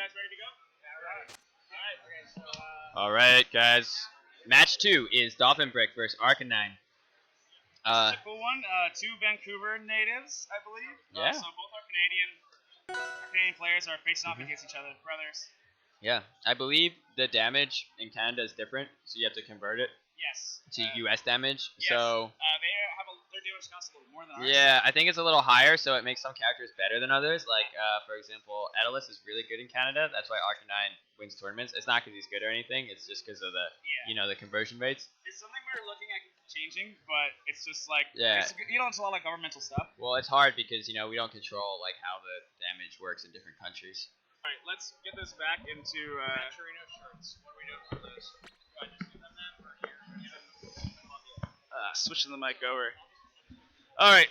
guys ready to go? Alright, guys. Match 2 is DolphinBrick versus Arcanine. This is a cool one. Two Vancouver natives, I believe. Yeah. So both are Canadian players are facing off against each other, brothers. Yeah, I believe the damage in Canada is different, so you have to convert it Yes. to US damage. Yes. So Their damage counts a little more than ours. yeah, I think it's a little higher, so it makes some characters better than others. Like, for example, Aether is really good in Canada. That's why Arcanine wins tournaments. It's not because he's good or anything. It's just because of the, the conversion rates. It's something we're looking at changing, but it's just like Yeah. it's a lot of governmental stuff. Well, it's hard because we don't control like how the damage works in different countries. All right, let's get this back into Torino shirts. What are we doing for those? Do I just give them that or here? Switching the mic over. All right,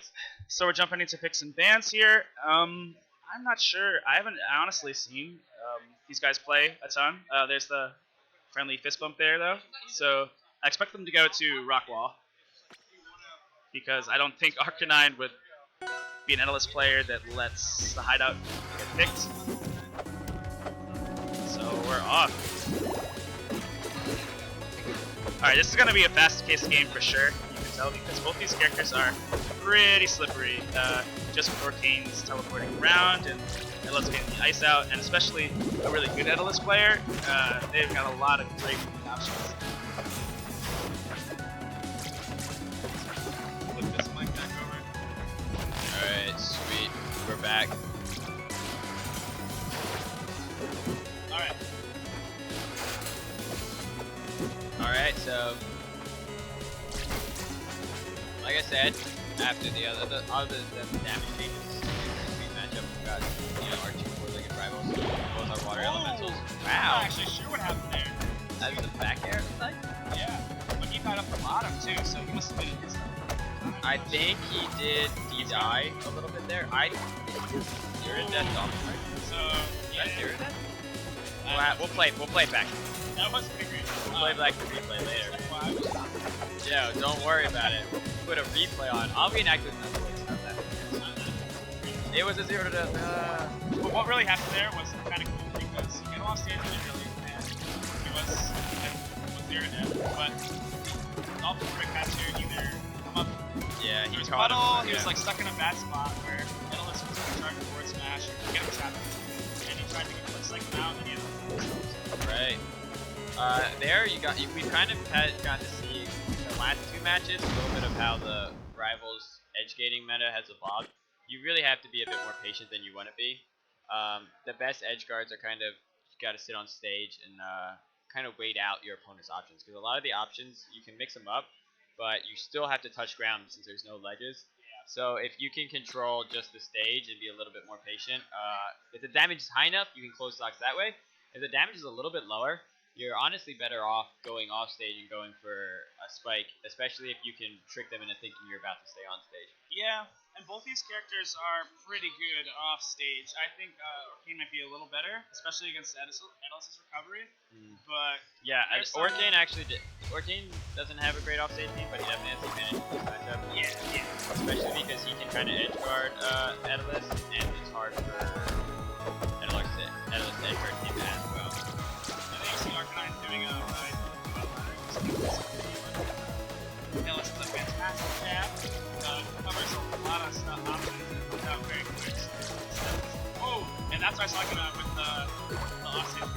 so we're jumping into picks and bans here. I'm not sure. I haven't honestly seen these guys play a ton. There's the friendly fist bump there, though. So I expect them to go to Rockwall because I don't think Arcanine would be an endless player that lets the hideout get picked. So we're off. All right, this is going to be a fast-paced game for sure. You can tell because both these characters are pretty slippery. Just with Orcane's teleporting around and Edel's getting the ice out, and especially a really good Edel's player, they've got a lot of great options. Flip this mic back over. Alright, sweet. We're back. Alright. Alright, so like I said, after the damage changes in this matchup, we've got our two four-legged rivals. Both are water elementals. I'm Wow! not actually sure what happened there. That's the back air like? Yeah, but he tied up the bottom too, so he must have been in his I think he did die a little bit there. You're in death off, right? So Yeah, you're in death? We'll play it back. That was pretty great. We'll play back the replay later. Yeah, don't worry about it. We'll put a replay on. I'll reenact it. It was a 0 to death. But what really happened there was kind of cool because he got off stage really early and he was 0 to death. But DolphinBrick had to either come up. Yeah, he was caught puddle. him. He was like stuck in a bad spot where Edelus was trying to forward smash or get him trapped, and he tried to get like out and he had Right. There we kind of got to see the last two matches a little bit of how the rivals edge gating meta has evolved. You really have to be a bit more patient than you want to be. The best edge guards are kind of got to sit on stage and kind of wait out your opponent's options because a lot of the options you can mix them up, but you still have to touch ground since there's no ledges. So if you can control just the stage and be a little bit more patient, if the damage is high enough, you can close stocks that way. If the damage is a little bit lower, you're honestly better off going off stage and going for a spike, especially if you can trick them into thinking you're about to stay on stage. Yeah, and both these characters are pretty good off stage. I think Orcane might be a little better, especially against Edelis' recovery. But yeah, Orcane Orcane doesn't have a great off stage team, but he definitely has the advantage in this matchup. Yeah. Especially because he can kind of edge guard Edelis, and it's hard for Edelis to edge guard team as well. Arcanine doing a ride Edelus is a fantastic jab. Covers a lot of stuff options and puts out very quick steps. Oh, and that's what I was talking about with the offset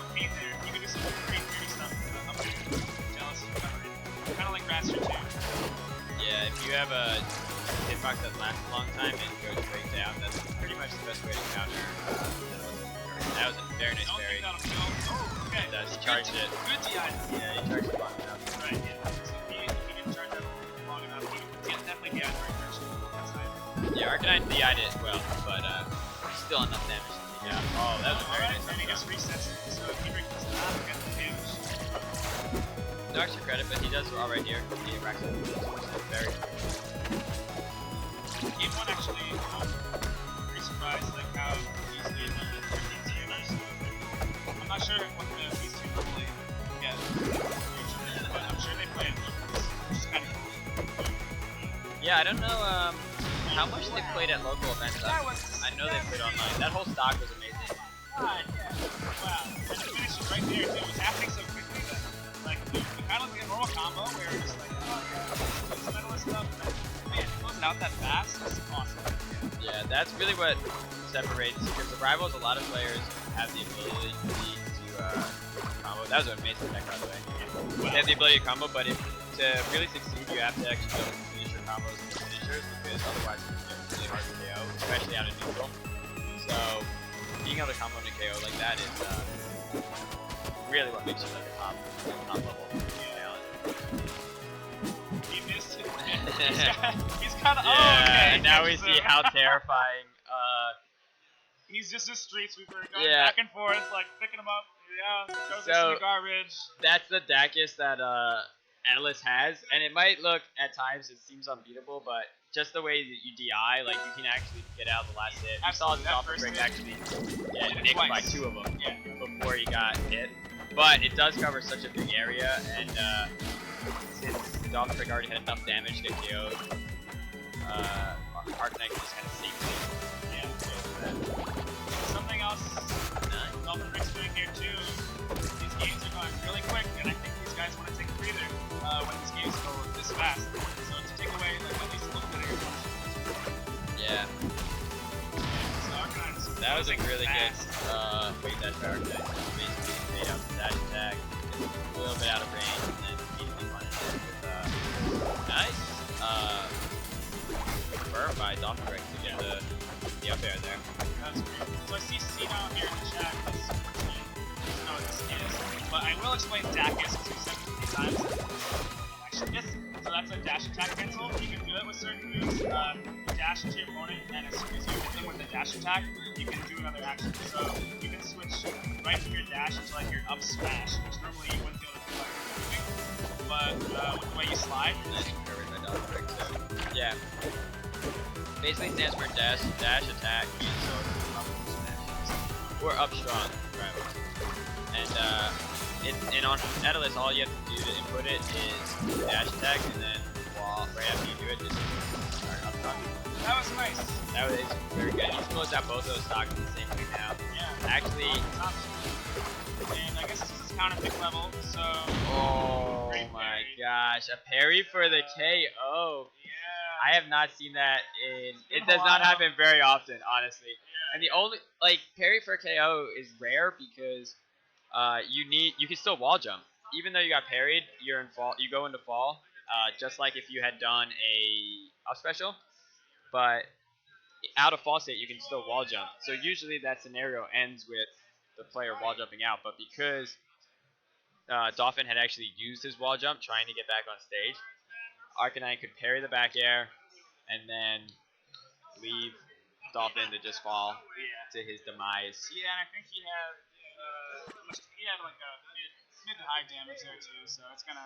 Orcane there. You can do some pretty dirty stuff up there. Jealous recovery. Kind of like Raster too. Yeah, if you have a hitbox that lasts a long time and goes straight down, that's pretty much the best way to counter That was a very nice berry. Okay. He does. He charged it. Good DI. Yeah, he charged it long enough. Right, yeah. So he didn't charge it long enough. He definitely DI'd very first. That's nice. Yeah, Arcanine DI'd it well, but still enough damage to take out. Oh, that was a very nice. And he just resets it, so he does not get the damage. No extra credit, but he does all right here. He racks up very. Game 1 actually, pretty surprised like how easily it done with 13 streamers. I'm not sure what these two normally get, but I'm sure they play it, which is kind of cool. Yeah, I don't know how much they played at local events. I know they played online. That whole stock was amazing. God, yeah. that's really what separates, because the rivals, a lot of players have the ability to combo. That was an amazing tech, by the way. They have the ability to combo, but to really succeed, you have to actually go finish your combos and finishers, because otherwise it's really hard to KO, especially out of neutral. So being able to combo and KO like that is really what makes you like a top level talent. He missed it. He's kind of. Yeah, Oh, okay. and now we see how terrifying. He's just a street sweeper going Yeah. back and forth, like picking him up. Yeah, throws this So- in the garbage. That's the Dacus that Atlas has, and it might look at times, it seems unbeatable, but just the way that you DI, like you can actually get out the last hit. You saw Absolutely, that first DolphinBrick hit. actually get Did it nicked by twice. 2 of them Yeah. before he got hit. But it does cover such a big area, and since DolphinBrick already had enough damage to get KO'd, Arcanine just kind of safely. Something else DolphinBrick's doing here too. These games are going really quick, and I think these guys want to take a breather when these games go this fast. So to take away like at least a little bit of your punch. Yeah, So Arcanine's that was a really good fast. wait dash by Arcanine. Basically made out the dash attack, a little bit out of range, and then immediately punished it with nice burn by DolphinBrick to get the up air there. That's great. So I see Cino here in the chat. Doesn't know what this is, but I will explain Dacus because we've said it 3 times. Actually, this. So that's a dash attack cancel. You can do it with certain moves. You dash into your opponent, and as soon as you hit them with the dash attack, you can do another action. So you can switch right from your dash into like your up smash, which normally you wouldn't be able to do like moving. But with the way you slide, Nice coverage by DolphinBrick. So yeah, basically stands for dash attack, and so up smash or up strong, right? And on Atlas, all you have to do to input it is dash attack, and then while right after you do it, just start up strong. that was nice. That was very good. He's closed out both those stocks at the same time now. Yeah. Actually, Top. And I guess this is counter pick level, so. oh Great my parry. gosh, a parry for the KO. Yeah. I have not seen that in. been It a does not while. happen very often, honestly. Yeah. And the only parry for KO is rare because you can still wall jump even though you got parried. You're in fall. You go into fall, just like if you had done a up special, but out of fall state you can still wall jump. So usually that scenario ends with the player wall jumping out, but because Dolphin had actually used his wall jump trying to get back on stage, Arcanine could parry the back air and then leave Dolphin to just fall to his demise. Yeah, and I think he had like a mid to high damage there too, so it's gonna